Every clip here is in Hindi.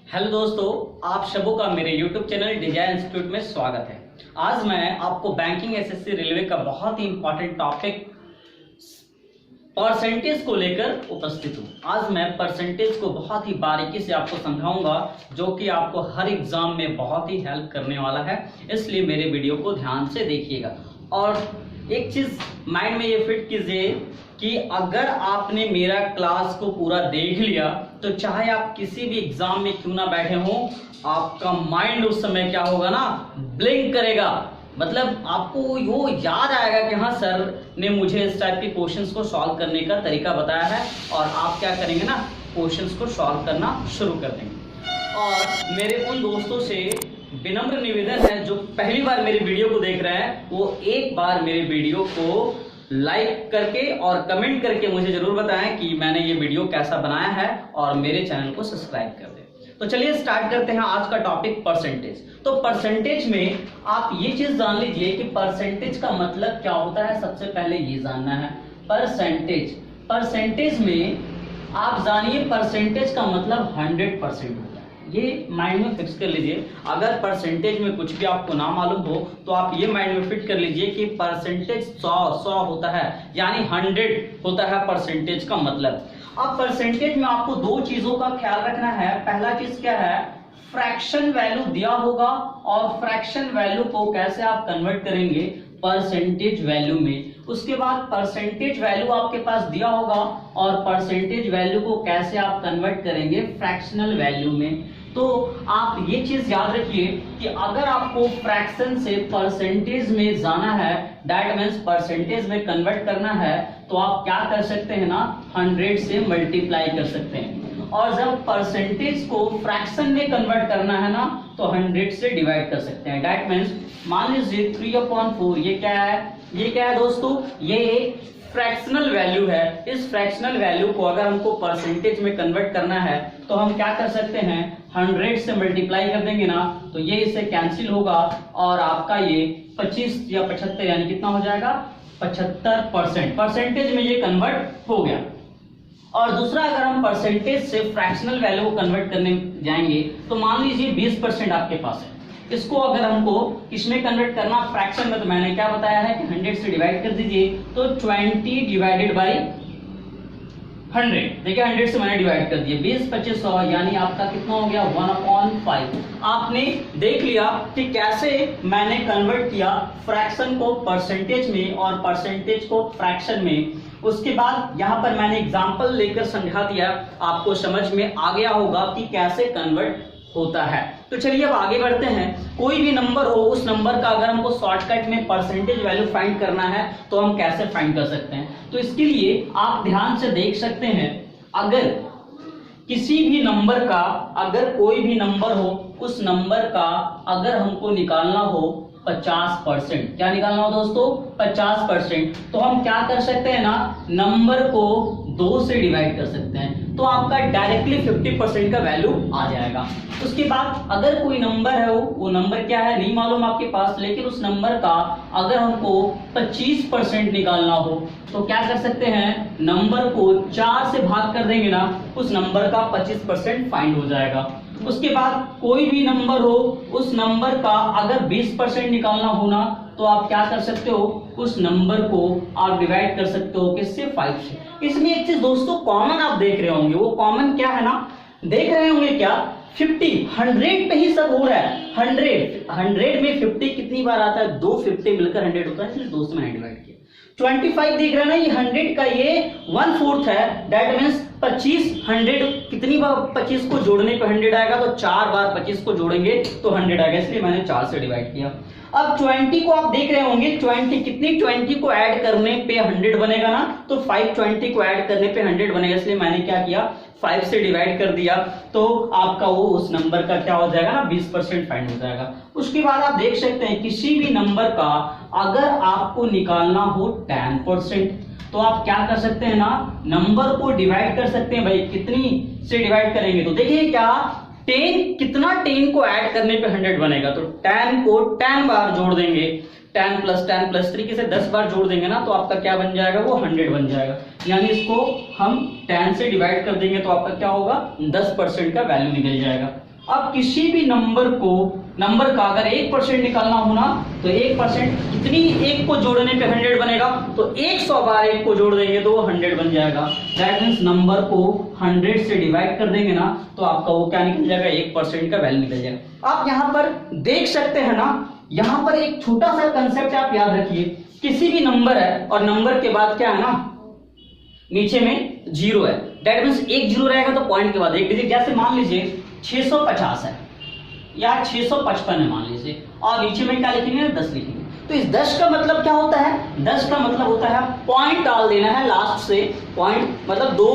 हेलो दोस्तों, आप सबों का मेरे YouTube चैनल डिजाइन इंस्टीट्यूट में स्वागत है। आज मैं आपको बैंकिंग एसएससी रेलवे का बहुत ही इंपॉर्टेंट टॉपिक परसेंटेज को लेकर उपस्थित हूँ। आज मैं परसेंटेज को बहुत ही बारीकी से आपको समझाऊंगा, जो कि आपको हर एग्जाम में बहुत ही हेल्प करने वाला है। इसलिए मेरे वीडियो को ध्यान से देखिएगा और एक चीज माइंड में ये फिट कीजिए कि अगर आपने मेरा क्लास को पूरा देख लिया तो चाहे आप किसी भी एग्जाम में क्यों ना बैठे हो, आपका माइंड उस समय क्या होगा ना, ब्लिंक करेगा। मतलब आपको वो याद आएगा कि हाँ सर ने मुझे इस टाइप के क्वेश्चंस को सॉल्व करने का तरीका बताया है, और आप क्या करेंगे ना, क्वेश्चंस को सॉल्व करना शुरू कर देंगे। और मेरे उन दोस्तों से विनम्र निवेदन है जो पहली बार मेरे वीडियो को देख रहे हैं, वो एक बार मेरे वीडियो को लाइक करके और कमेंट करके मुझे जरूर बताएं कि मैंने ये वीडियो कैसा बनाया है, और मेरे चैनल को सब्सक्राइब कर दें। तो चलिए स्टार्ट करते हैं आज का टॉपिक परसेंटेज। तो परसेंटेज में आप ये चीज जान लीजिए कि परसेंटेज का मतलब क्या होता है। सबसे पहले ये जानना है परसेंटेज। परसेंटेज में आप जानिए परसेंटेज का मतलब 100% होता है। ये माइंड में फिक्स कर लीजिए। अगर परसेंटेज में कुछ भी आपको ना मालूम हो तो आप ये माइंड में फिट कर लीजिए कि परसेंटेज 100 होता है, यानी 100 होता है परसेंटेज का मतलब। अब परसेंटेज में आपको दो चीजों का ख्याल रखना है। पहला चीज क्या है, फ्रैक्शन वैल्यू दिया होगा और फ्रैक्शन वैल्यू को कैसे आप कन्वर्ट करेंगे परसेंटेज वैल्यू में। उसके बाद परसेंटेज वैल्यू आपके पास दिया होगा और परसेंटेज वैल्यू को कैसे आप कन्वर्ट करेंगे फ्रैक्शनल वैल्यू में। तो आप ये चीज याद रखिए कि अगर आपको फ्रैक्शन से परसेंटेज में जाना है, दैट मीन्स परसेंटेज में कन्वर्ट करना है, तो आप क्या कर सकते हैं ना, 100 से मल्टीप्लाई कर सकते हैं। और जब परसेंटेज को फ्रैक्शन में कन्वर्ट करना है ना, तो 100 से डिवाइड कर सकते हैं। दैट मीन्स मान लीजिए 3/4 ये क्या है, ये क्या है दोस्तों, ये एक फ्रैक्शनल वैल्यू है। इस फ्रैक्शनल वैल्यू को अगर हमको परसेंटेज में कन्वर्ट करना है तो हम क्या कर सकते हैं, 100 से मल्टीप्लाई कर देंगे ना, तो ये इससे कैंसिल होगा और आपका ये 25 या 75 यानी कितना हो जाएगा, 75% परसेंटेज में ये कन्वर्ट हो गया। और दूसरा, अगर हम परसेंटेज से फ्रैक्शनल वैल्यू को कन्वर्ट करने जाएंगे तो मान लीजिए 20% आपके पास है। इसको अगर हमको किसमें कन्वर्ट करना, फ्रैक्शन में, तो मैंने क्या बताया है कि 100 से डिवाइड कर दीजिए, तो 20 डिवाइडेड बाई 100। देखिए 100 से मैंने डिवाइड कर दिया, 20 25 100, यानी आपका कितना हो गया, 1/5। आपने देख लिया कि कैसे मैंने कन्वर्ट किया फ्रैक्शन को परसेंटेज में और परसेंटेज को फ्रैक्शन में। उसके बाद यहाँ पर मैंने एग्जांपल लेकर समझा दिया, आपको समझ में आ गया होगा कि कैसे कन्वर्ट होता है। तो चलिए अब आगे बढ़ते हैं। कोई भी नंबर हो, उस नंबर का अगर हमको शॉर्टकट में परसेंटेज वैल्यू फाइंड करना है तो हम कैसे फाइंड कर सकते हैं। तो इसके लिए आप ध्यान से देख सकते हैं, अगर किसी भी नंबर का, अगर कोई भी नंबर हो, उस नंबर का अगर हमको निकालना हो 50%, क्या निकालना हो दोस्तों, 50%, तो हम क्या कर सकते हैं ना, नंबर को 2 से डिवाइड कर सकते हैं, तो आपका डायरेक्टली 50% का वैल्यू आ जाएगा। उसके बाद अगर कोई नंबर है, वो नंबर क्या है नहीं मालूम आपके पास, लेकिन उस नंबर का अगर हमको 25% निकालना हो तो क्या कर सकते हैं, नंबर को 4 से भाग कर देंगे ना, उस नंबर का 25% फाइंड हो जाएगा। उसके बाद कोई भी नंबर हो, उस नंबर का अगर 20% निकालना हो ना, तो आप क्या कर सकते हो, उस नंबर को आप डिवाइड कर सकते हो किससे, 5 से। इसमें एक चीज दोस्तों कॉमन आप देख रहे होंगे, वो कॉमन क्या है ना, देख रहे होंगे क्या, 50, 100 पे ही सब हो रहा है। 100 में 50 कितनी बार आता है, 2 50 मिलकर 100 होता है, इसलिए 2 से मैंने डिवाइड किया। 25 देख रहे हैं ना, ये 100 का ये 1/4 है, दैट मीन्स 25 100 कितनी बार 25 को जोड़ने पे 100 आएगा, तो 4 बार 25 को जोड़ेंगे तो 100 आएगा, इसलिए मैंने 4 से डिवाइड किया। अब 20 को आप देख रहे होंगे, 20 कितनी, 20 को ऐड करने पे 100 बनेगा ना, तो 5 20 को ऐड करने पे 100 बनेगा, इसलिए मैंने क्या किया, 5 से डिवाइड कर दिया, तो आपका वो उस नंबर का क्या हो जाएगा ना, 20% फाइंड हो जाएगा। उसके बाद आप देख सकते हैं किसी भी नंबर का अगर आपको निकालना हो 10%, तो आप क्या कर सकते हैं ना, नंबर को डिवाइड कर सकते हैं। भाई कितनी से डिवाइड करेंगे, तो देखिए क्या, 10 कितना, 10 को ऐड करने पे 100 बनेगा, तो 10 को 10 बार जोड़ देंगे, 10 प्लस तरीके से 10 बार जोड़ देंगे ना, तो आपका क्या बन जाएगा, वो 100 बन जाएगा। यानी इसको हम 10 से डिवाइड कर देंगे तो आपका क्या होगा, 10% का वैल्यू निकल जाएगा। अब किसी भी नंबर का अगर 1% निकालना हो ना, तो 1% कितनी, 1 को जोड़ने पे 100 बनेगा, तो 100 बार 1 को जोड़ देंगे तो वो 100 बन जाएगा। दैट मीन्स नंबर को 100 से डिवाइड कर देंगे ना, तो आपका वो क्या निकल जाएगा, 1% का वैल्यू निकल जाएगा। आप यहाँ पर देख सकते हैं ना, यहाँ पर एक छोटा सा कंसेप्ट आप याद रखिए, किसी भी नंबर है और नंबर के बाद क्या है ना, नीचे में 0 है, दैट मीन्स एक 0 रहेगा तो पॉइंट के बाद एक डिजिट, जैसे मान लीजिए 650 है या 655 है मान लीजिए, और नीचे में क्या लिखेंगे, 10 लिखेंगे। तो इस 10 का मतलब क्या होता है, 10 का मतलब होता है पॉइंट डाल देना है लास्ट से, पॉइंट मतलब दो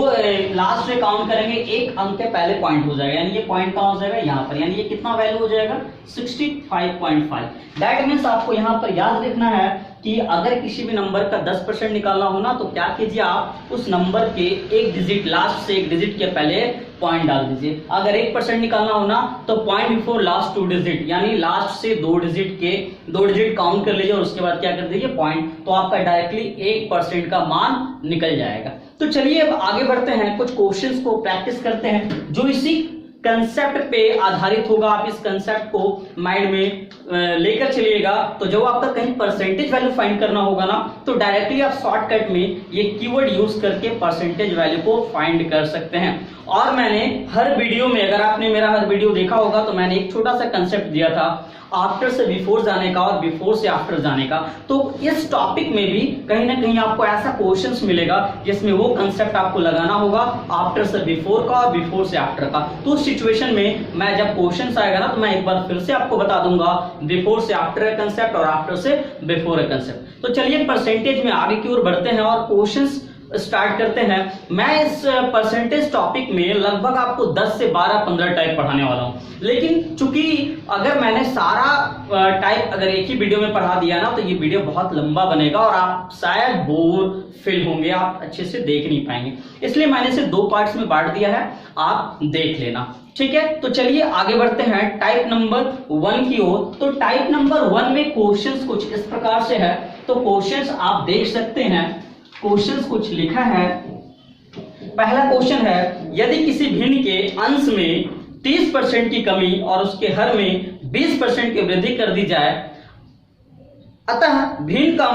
लास्ट से काउंट करेंगे, एक अंक के पहले पॉइंट हो जाएगा, यानी ये पॉइंट कहां हो जाएगा, यहाँ पर, यानी ये कितना वैल्यू हो जाएगा, 65.5। दैट मीन्स आपको यहाँ पर याद रखना है कि अगर किसी भी नंबर का 10% निकालना हो ना, तो क्या कीजिए, आप उस नंबर के एक डिजिट, लास्ट से एक डिजिट के पहले पॉइंट डाल दीजिए। अगर 1% निकालना हो ना, तो पॉइंट बिफोर लास्ट 2 डिजिट, यानी लास्ट से 2 डिजिट काउंट कर लीजिए और उसके बाद क्या कर दीजिए, पॉइंट, तो आपका डायरेक्टली 1% का मान निकल जाएगा। तो चलिए अब आगे बढ़ते हैं, कुछ क्वेश्चंस को प्रैक्टिस करते हैं जो इसी कंसेप्ट पे आधारित होगा। आप इस कंसेप्ट को माइंड में लेकर चलिएगा, तो जब आपका कहीं परसेंटेज वैल्यू फाइंड करना होगा ना, तो डायरेक्टली आप शॉर्टकट में ये कीवर्ड यूज करके परसेंटेज वैल्यू को फाइंड कर सकते हैं। और मैंने हर वीडियो में, अगर आपने मेरा हर वीडियो देखा होगा, तो मैंने एक छोटा सा कंसेप्ट दिया था आफ्टर से बिफोर जाने का और बिफोर से आफ्टर जाने का। तो इस टॉपिक में भी कहीं ना कहीं आपको ऐसा क्वेश्चंस मिलेगा जिसमें वो कंसेप्ट आपको लगाना होगा, आफ्टर से बिफोर का और बिफोर से आफ्टर का। तो उस सिचुएशन में मैं जब क्वेश्चंस आएगा ना, तो मैं एक बार फिर से आपको बता दूंगा बिफोर से आफ्टर का कंसेप्ट और आफ्टर से बिफोर का कंसेप्ट। तो चलिए परसेंटेज में आगे की ओर बढ़ते हैं और क्वेश्चंस स्टार्ट करते हैं। मैं इस परसेंटेज टॉपिक में लगभग आपको 10 से 12-15 टाइप पढ़ाने वाला हूं, लेकिन चूंकि अगर मैंने सारा टाइप अगर एक ही वीडियो में पढ़ा दिया ना, तो ये वीडियो बहुत लंबा बनेगा और आप शायद बोर फील होंगे, आप अच्छे से देख नहीं पाएंगे, इसलिए मैंने इसे 2 पार्ट्स में बांट दिया है, आप देख लेना, ठीक है। तो चलिए आगे बढ़ते हैं टाइप नंबर 1 की ओर। तो टाइप नंबर 1 में क्वेश्चंस कुछ इस प्रकार से है, तो क्वेश्चंस आप देख सकते हैं, क्वेश्चंस कुछ लिखा है। पहला क्वेश्चन है, यदि किसी भिन्न के अंश में 30% की कमी और उसके हर में 20% की वृद्धि कर दी जाए, अतः भिन्न का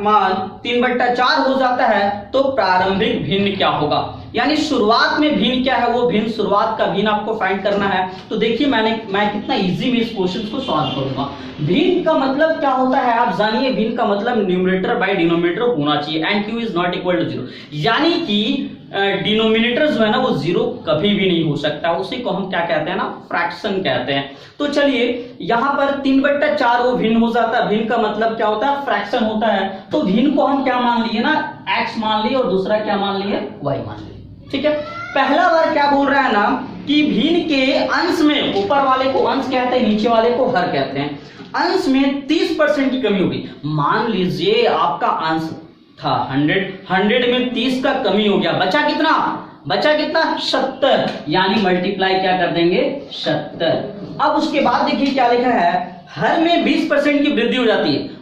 मान 3/4 हो जाता है, तो प्रारंभिक भिन्न क्या होगा। यानी शुरुआत में भिन्न क्या है, वो भिन्न, शुरुआत का भिन्न आपको फाइंड करना है। तो देखिए मैं कितना इजी में इस क्वेश्चन को सॉल्व करूंगा। भिन्न का मतलब क्या होता है, आप जानिए, भिन्न का मतलब न्यूमरेटर बाय डिनोमिनेटर होना चाहिए, and Q is not equal to 0, यानी कि डिनोमिनेटर जो है ना, वो 0 कभी भी नहीं हो सकता, उसी को हम क्या कहते हैं ना, फ्रैक्शन कहते हैं। तो चलिए यहां पर 3/4 वो भिन्न हो जाता है, भिन्न का मतलब क्या होता है, फ्रैक्शन होता है। तो भिन्न को हम क्या मान लिए ना, x मान लिए और दूसरा क्या मान लिए, y मान लिए, ठीक है। पहला बार क्या बोल रहा है ना कि भिन्न के अंश में, ऊपर वाले को अंश कहते हैं, नीचे वाले को हर कहते हैं, अंश में 30% की कमी होगी। मान लीजिए आपका अंश था 100 में 30 का कमी हो गया, बचा कितना, 70, यानी मल्टीप्लाई क्या कर देंगे, 70। अब उसके बाद देखिए क्या लिखा है, हर में 20% की वृद्धि हो जाती है,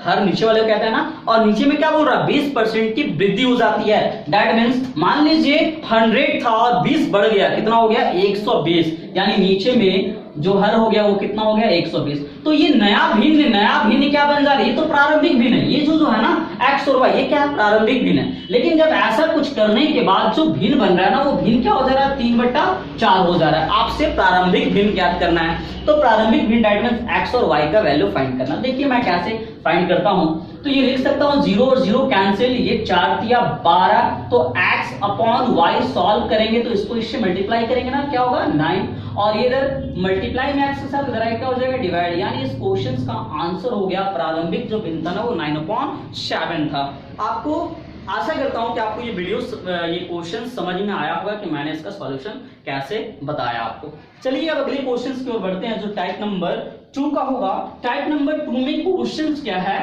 हर नीचे वाले को कहते हैं ना, और नीचे में क्या बोल रहा है, 20% की वृद्धि हो जाती है। दैट मीन्स मान लीजिए 100 था और 20 बढ़ गया, कितना हो गया, 120, यानी नीचे में जो हर हो गया वो कितना हो गया, 120। तो ये नया भिन्न क्या बन जा रही है, तो प्रारंभिक भिन्न है। ये जो है ना x और y, ये क्या है, प्रारंभिक भिन्न है। लेकिन जब ऐसा कुछ करने के बाद जो भिन्न बन रहा है ना, वो भिन्न क्या हो जा रहा है, 3/4 हो जा रहा है। आपसे प्रारंभिक भिन्न ज्ञात करना है, तो प्रारंभिक भिन्न दैट मींस x और y का वैल्यू फाइंड करना। देखिए मैं कैसे फाइंड करता हूं, तो ये लिख सकता हूं 0 और 0 कैंसिल, ये 4 या 12, तो x अपॉन y सॉल्व करेंगे तो इसको इससे मल्टीप्लाई करेंगे ना, क्या होगा 9, और ये इधर मल्टीप्लाई में x के साथ इधर क्या हो जाएगा, डिवाइड। यानी इस क्वेश्चन का आंसर हो गया, प्रारंभिक जो भिन्न था ना वो 9/7 था। आपको आशा करता हूं कि आपको ये वीडियो, ये क्वेश्चन समझ में आया होगा कि मैंने इसका सॉल्यूशन कैसे बताया आपको। चलिए अब अगले क्वेश्चंस की ओर बढ़ते हैं जो टाइप नंबर 2 का होगा। टाइप नंबर 2 में क्वेश्चंस क्या है,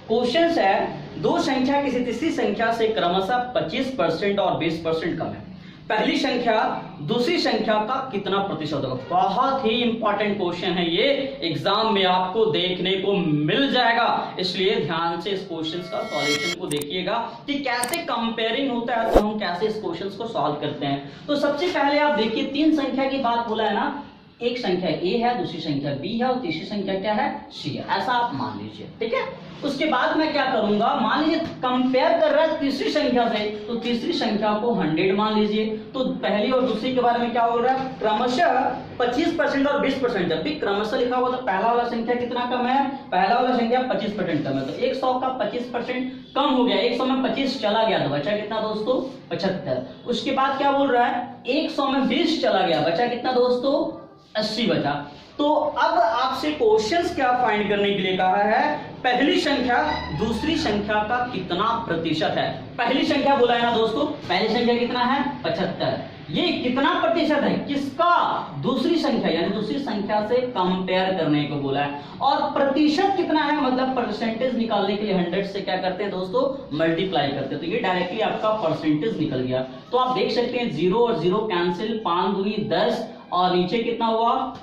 क्वेश्चंस है, दो संख्या किसी तीसरी संख्या से क्रमशः 25% और 20% कम है। पहली संख्या दूसरी संख्या का कितना प्रतिशत होगा। बहुत ही इंपॉर्टेंट क्वेश्चन है ये, एग्जाम में आपको देखने को मिल जाएगा, इसलिए ध्यान से इस क्वेश्चन का सॉल्यूशन को देखिएगा कि कैसे कंपेयरिंग होता है, तो हम कैसे इस क्वेश्चन को सॉल्व करते हैं। तो सबसे पहले आप देखिए, तीन संख्या की बात बोला है ना, एक संख्या ए है, दूसरी संख्या बी है और तीसरी संख्या क्या है, सी है, ऐसा आप मान लीजिए, ठीक है। उसके बाद मैं क्या करूंगा, मान लीजिए कंपेयर कर रहा है तीसरी संख्या से, तो तीसरी संख्या को 100 मान लीजिए। तो पहली और दूसरी के बारे में क्या बोल रहा है, क्रमशः 25% और 20%। जब भी क्रमशः लिखा हुआ तो पहला वाला संख्या कितना कम है, पहला वाला संख्या 25% कम है, तो 100 का 25% कम हो गया, 100 में 25 चला गया तो बचा कितना दोस्तों, 75। उसके बाद क्या बोल रहा है, 100 में 20 चला गया, बचा कितना दोस्तों, 80 बचा। तो अब आपसे क्वेश्चंस क्या फाइंड करने के लिए कहा है, पहली संख्या दूसरी संख्या का कितना प्रतिशत है। पहली संख्या बोला है ना दोस्तों, पहली संख्या कितना है, 75, ये कितना प्रतिशत है किसका, दूसरी संख्या, यानी दूसरी संख्या से कंपेयर करने को बोला है। और प्रतिशत कितना है, मतलब परसेंटेज निकालने के लिए 100 से क्या करते हैं दोस्तों, मल्टीप्लाई करते हैं, तो ये डायरेक्टली आपका परसेंटेज निकल गया। तो आप देख सकते हैं 0 और 0 कैंसिल, 5 दूनी 10 और नीचे कितना हुआ,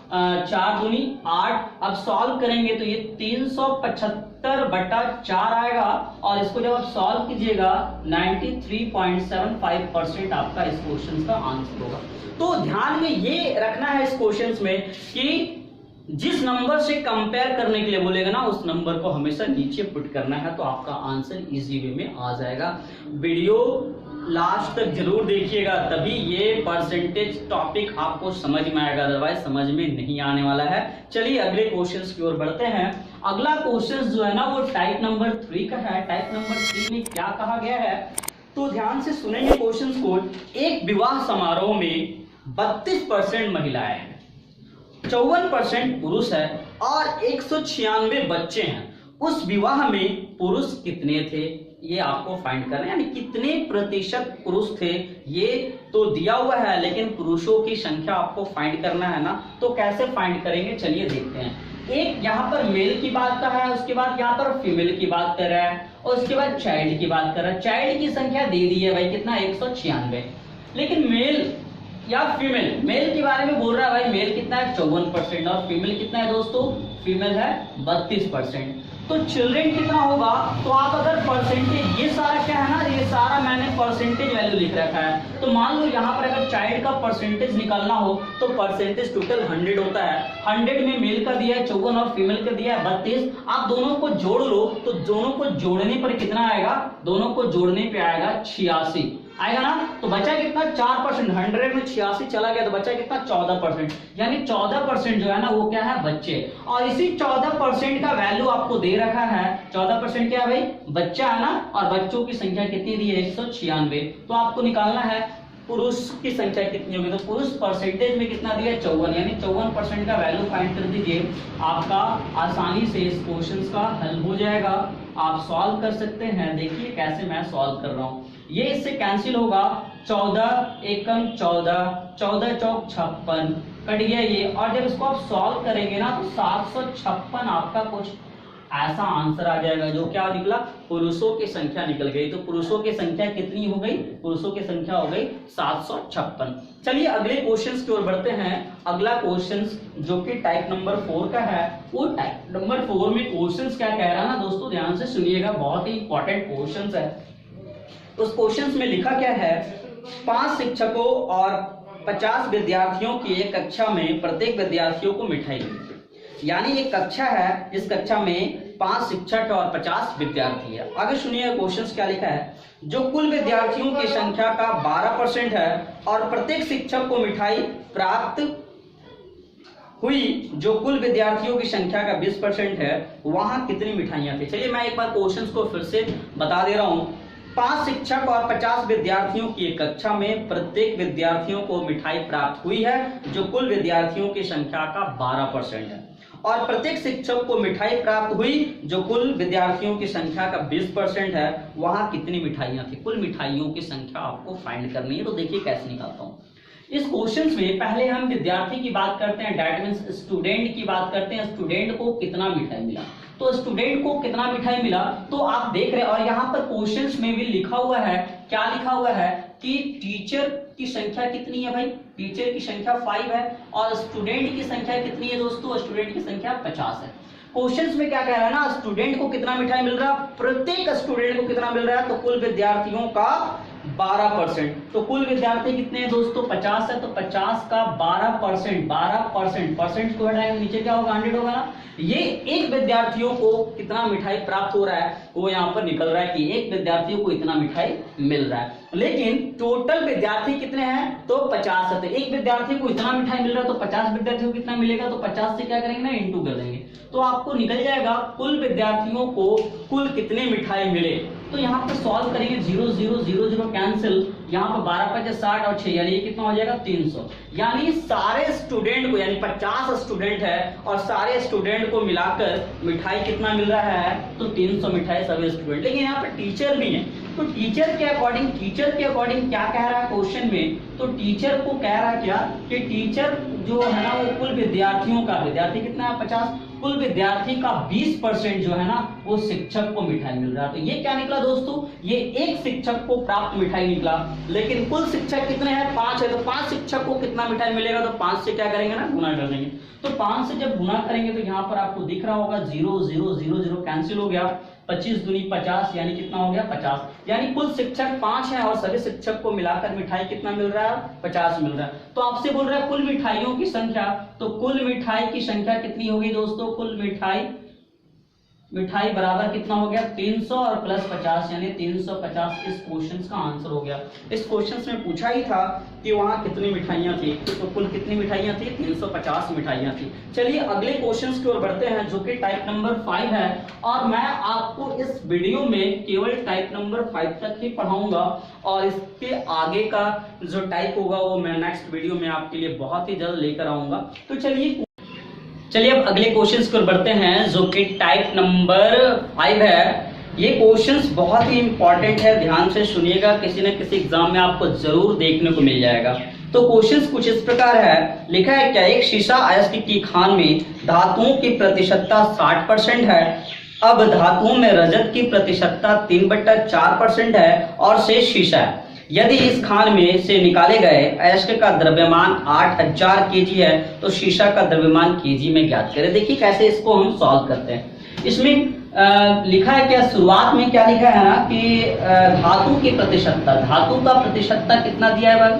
4 दूनी 8। अब सॉल्व करेंगे तो ये 375/4 आएगा, और इसको जब आप सॉल्व कीजिएगा 93.75% आपका इस क्वेश्चन का आंसर होगा। तो ध्यान में ये रखना है इस क्वेश्चन में कि जिस नंबर से कंपेयर करने के लिए बोलेगा ना, उस नंबर को हमेशा नीचे पुट करना है, तो आपका आंसर इजी वे में आ जाएगा। वीडियो लास्ट तक जरूर देखिएगा, तभी ये परसेंटेज टॉपिक आपको समझ में आएगा, अदरवाइज समझ में नहीं आने वाला है। चलिए अगले क्वेश्चंस की ओर बढ़ते हैं। अगला क्वेश्चन जो है ना, वो टाइप नंबर 3 का है। टाइप नंबर 3 में क्या कहा गया है, तो ध्यान से सुनेंगे क्वेश्चन को। एक विवाह समारोह में 32% महिलाएं हैं, 54% पुरुष है और 196 बच्चे हैं। उस विवाह में पुरुष कितने थे, ये आपको फाइंड करना है, यानी कितने प्रतिशत पुरुष थे, ये तो दिया हुआ है, लेकिन पुरुषों की संख्या आपको फाइंड करना है ना। तो कैसे फाइंड करेंगे, चलिए देखते हैं। एक यहाँ पर मेल की बात कर रहा है, उसके बाद यहाँ पर फीमेल की बात कर रहा है, और उसके बाद चाइल्ड की बात कर रहा है। चाइल्ड की संख्या दे दी है भाई, कितना, 196, लेकिन मेल या फीमेल, मेल के बारे में बोल रहा है भाई, मेल कितना है, 54%, और फीमेल कितना है दोस्तों, फीमेल है 32%। तो चिल्ड्रेन कितना होगा, तो आप अगर परसेंटेज, ये सारा क्या है ना, ये सारा मैंने परसेंटेज वैल्यू लिख रखा है। तो मान लो यहाँ पर अगर चाइल्ड का परसेंटेज निकालना हो तो परसेंटेज टोटल 100 होता है। 100 में मेल का दिया है 54 और फीमेल का दिया है 32। आप दोनों को जोड़ लो, तो दोनों को जोड़ने पर कितना आएगा, दोनों को जोड़ने पे आएगा 86 आएगा ना। तो बचा कितना, 4%, 100 में 86 चला गया तो बचा कितना, 14%, यानी 14% जो है ना वो क्या है, बच्चे। और इसी 14% का वैल्यू आपको दे रखा है, 14% क्या है भाई, बच्चा है ना, और बच्चों की संख्या कितनी दी है, 196। तो आपको निकालना है पुरुष की संख्या कितनी होगी, तो पुरुष परसेंटेज में कितना दिया है, 54, यानी 54% का वैल्यू फाइंड कर दीजिए। आपका आसानी से इस क्वेश्चन का हल हो जाएगा, आप सॉल्व कर सकते हैं। देखिए कैसे मैं सॉल्व कर रहा हूँ, ये इससे कैंसिल होगा, 14 एकम 14, 14 चौक 56 कट गया ये, और जब इसको आप सॉल्व करेंगे ना तो 756 आपका कुछ ऐसा आंसर आ जाएगा, जो क्या निकला, पुरुषों की संख्या निकल गई। तो पुरुषों की संख्या कितनी हो गई, पुरुषों की संख्या हो गई 756। चलिए अगले क्वेश्चंस की ओर बढ़ते हैं। अगला क्वेश्चंस जो कि टाइप नंबर 4 का है, वो टाइप नंबर 4 में क्वेश्चंस क्या कह रहा है ना दोस्तों, ध्यान से सुनिएगा, बहुत ही इंपॉर्टेंट क्वेश्चंस है। उस क्वेश्चन में लिखा क्या है, 5 शिक्षकों और 50 विद्यार्थियों की एक कक्षा में प्रत्येक विद्यार्थियों को मिठाई मिली। यानी एक कक्षा है, इस कक्षा में 5 शिक्षक और 50 विद्यार्थी है। आगे सुनिए क्वेश्चन क्या लिखा है, जो कुल विद्यार्थियों की संख्या का 12% है और प्रत्येक शिक्षक को मिठाई प्राप्त हुई, जो कुल विद्यार्थियों की संख्या का 20% है, वहां कितनी मिठाइयां थी। चलिए मैं एक बार क्वेश्चन को फिर से बता दे रहा हूं। 5 शिक्षक और 50 विद्यार्थियों की एक कक्षा में प्रत्येक विद्यार्थियों को मिठाई प्राप्त हुई है, जो कुल विद्यार्थियों की संख्या का 12% है, और प्रत्येक शिक्षक को मिठाई प्राप्त हुई जो कुल विद्यार्थियों की संख्या का 20% है, वहां कितनी मिठाइयां थी। कुल मिठाइयों की संख्या आपको फाइंड करनी है। तो देखिए कैसे निकालता हूं। इस क्वेश्चन में पहले हम विद्यार्थी की बात करते हैं, दैट मींस स्टूडेंट की बात करते हैं। स्टूडेंट को कितना मिठाई मिला, तो स्टूडेंट को कितना मिठाई मिला, तो आप देख रहे हैं, और यहाँ पर क्वेश्चंस में भी लिखा हुआ है, क्या लिखा हुआ है कि टीचर की संख्या कितनी है भाई, टीचर की संख्या 5 है और स्टूडेंट की संख्या कितनी है दोस्तों, स्टूडेंट की संख्या 50 है। क्वेश्चंस में क्या कह रहा है ना, स्टूडेंट को कितना मिठाई मिल रहा है, प्रत्येक स्टूडेंट को कितना मिल रहा है, तो कुल विद्यार्थियों का 12%। तो कुल विद्यार्थी कितने हैं दोस्तों, 50 है, तो 50 का 12%, परसेंट को हटाएंगे नीचे क्या होगा, 100 होगा ना। ये एक विद्यार्थियों को कितना मिठाई प्राप्त हो रहा है वो यहाँ पर निकल रहा है कि एक विद्यार्थियों को इतना मिठाई मिल रहा है। लेकिन टोटल विद्यार्थी कितने हैं, तो 50 है, तो एक विद्यार्थी को इतना मिठाई मिल रहा है, तो 50 विद्यार्थियों को कितना मिलेगा, तो 50 से क्या करेंगे ना, इंटू कर देंगे, तो आपको निकल जाएगा कुल विद्यार्थियों को कुल कितने मिठाई मिले। तो यहाँ पर सॉल्व करेंगे, 0 0 0 0 कैंसिल, यहाँ पर 12 5 60 और 6 यानी ये कितना हो जाएगा 300। यानी सारे स्टूडेंट को, यानी 50 स्टूडेंट है और सारे स्टूडेंट को मिलाकर मिठाई कितना मिल रहा है, तो 300 मिठाई सभी स्टूडेंट। लेकिन यहाँ पर टीचर भी है, तो टीचर के अकॉर्डिंग क्या कह रहा है क्वेश्चन में, तो टीचर को कह रहा है क्या कि टीचर जो है ना वो कुल विद्यार्थियों का, विद्यार्थी कितना है 50, कुल विद्यार्थी का 20% जो है ना वो शिक्षक को मिठाई मिल रहा है। तो ये क्या निकला दोस्तों, ये एक शिक्षक को प्राप्त मिठाई निकला। लेकिन कुल शिक्षक कितने हैं, 5 है, तो 5 शिक्षक को कितना मिठाई मिलेगा, तो 5 से क्या करेंगे ना, गुना कर देंगे। तो 5 से जब गुना करेंगे तो यहाँ पर आपको दिख रहा होगा 0 0 0 0 कैंसिल हो गया, 25 दूनी 50 यानी कितना हो गया 50। यानी कुल शिक्षक 5 है और सभी शिक्षक को मिलाकर मिठाई कितना मिल रहा है, 50 मिल रहा है। तो आपसे बोल रहा है कुल मिठाइयों की संख्या, तो कुल मिठाई की संख्या कितनी होगी दोस्तों, कुल मिठाई बराबर कितना हो गया 300 और प्लस 50 यानी 350। इस क्वेश्चन का आंसर हो गया। इस क्वेश्चन में पूछा ही था कि वहां कितनी मिठाइयां थी, तो कुल कितनी मिठाइयां थी, 350 मिठाइयां थी। चलिए अगले क्वेश्चन की ओर बढ़ते हैं जो कि टाइप नंबर 5 है और मैं आपको इस वीडियो में केवल टाइप नंबर 5 तक ही पढ़ाऊंगा और इसके आगे का जो टाइप होगा वो मैं नेक्स्ट वीडियो में आपके लिए बहुत ही जल्द लेकर आऊंगा। तो चलिए अब अगले क्वेश्चंस की ओर बढ़ते हैं जो कि टाइप नंबर 5 है। ये क्वेश्चंस बहुत ही इंपॉर्टेंट है, ध्यान से सुनिएगा, किसी न किसी एग्जाम में आपको जरूर देखने को मिल जाएगा। तो क्वेश्चंस कुछ इस प्रकार है, लिखा है क्या, एक शीशा अयस्क की खान में धातुओं की प्रतिशतता 60% है। अब धातुओं में रजत की प्रतिशतता 3/4% है और शेष शीशा है। यदि इस खान में से निकाले गए अयस्क का द्रव्यमान 8000 केजी है तो शीशा का द्रव्यमान केजी में ज्ञात करें। देखिए कैसे इसको हम सॉल्व करते हैं। इसमें लिखा है क्या, शुरुआत में क्या लिखा है ना कि धातु की प्रतिशतता, धातु का प्रतिशतता कितना दिया है भाई,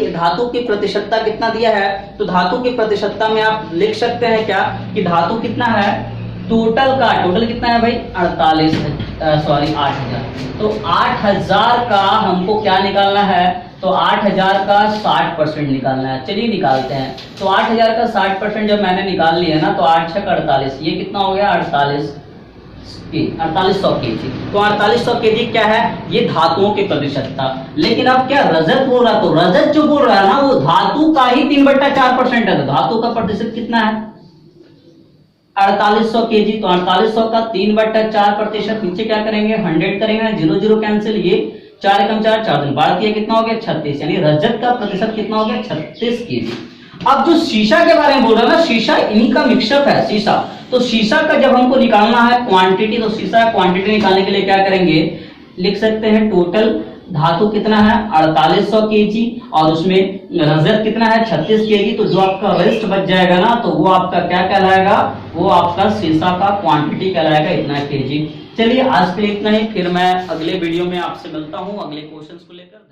धातु की प्रतिशतता कितना दिया है, तो धातु की प्रतिशतता में आप लिख सकते हैं क्या कि धातु कितना है, टोटल कितना है भाई 8000। तो 8000 का हमको क्या निकालना है, तो 8000 का 60% निकालना है। चलिए निकालते हैं। तो 8000 का 60% जब मैंने निकाल लिया ना तो 8 6 48, ये कितना हो गया 4800 केजी। तो 4800 केजी क्या है, ये धातुओं की प्रतिशतता। लेकिन अब क्या रजत बोल रहा, तो रजत जो बोल रहा है ना वो धातु का ही 3/4% है, तो धातु का प्रतिशत कितना है 4800 केजी। तो 4800 का 3/4%, नीचे क्या करेंगे 100 करेंगे, 0 0 कैंसिल, ये 4 एकम 4 4 दिन 12 दिया, कितना हो गया 36, यानी रजत का प्रतिशत कितना हो गया 36 केजी। अब जो शीशा के बारे में बोल रहा है ना, शीशा इन्हीं का मिक्सअप है शीशा। तो शीशा का जब हमको निकालना है क्वांटिटी, तो शीशा का क्वांटिटी निकालने के लिए क्या करेंगे, लिख सकते हैं टोटल धातु कितना है 4800 केजी और उसमें रजत कितना है 36 केजी। तो जो आपका रेस्ट बच जाएगा ना तो वो आपका क्या कहलाएगा, वो आपका शीशा का क्वांटिटी कहलाएगा, इतना केजी। चलिए आज के लिए इतना ही, फिर मैं अगले वीडियो में आपसे मिलता हूँ अगले क्वेश्चंस को लेकर।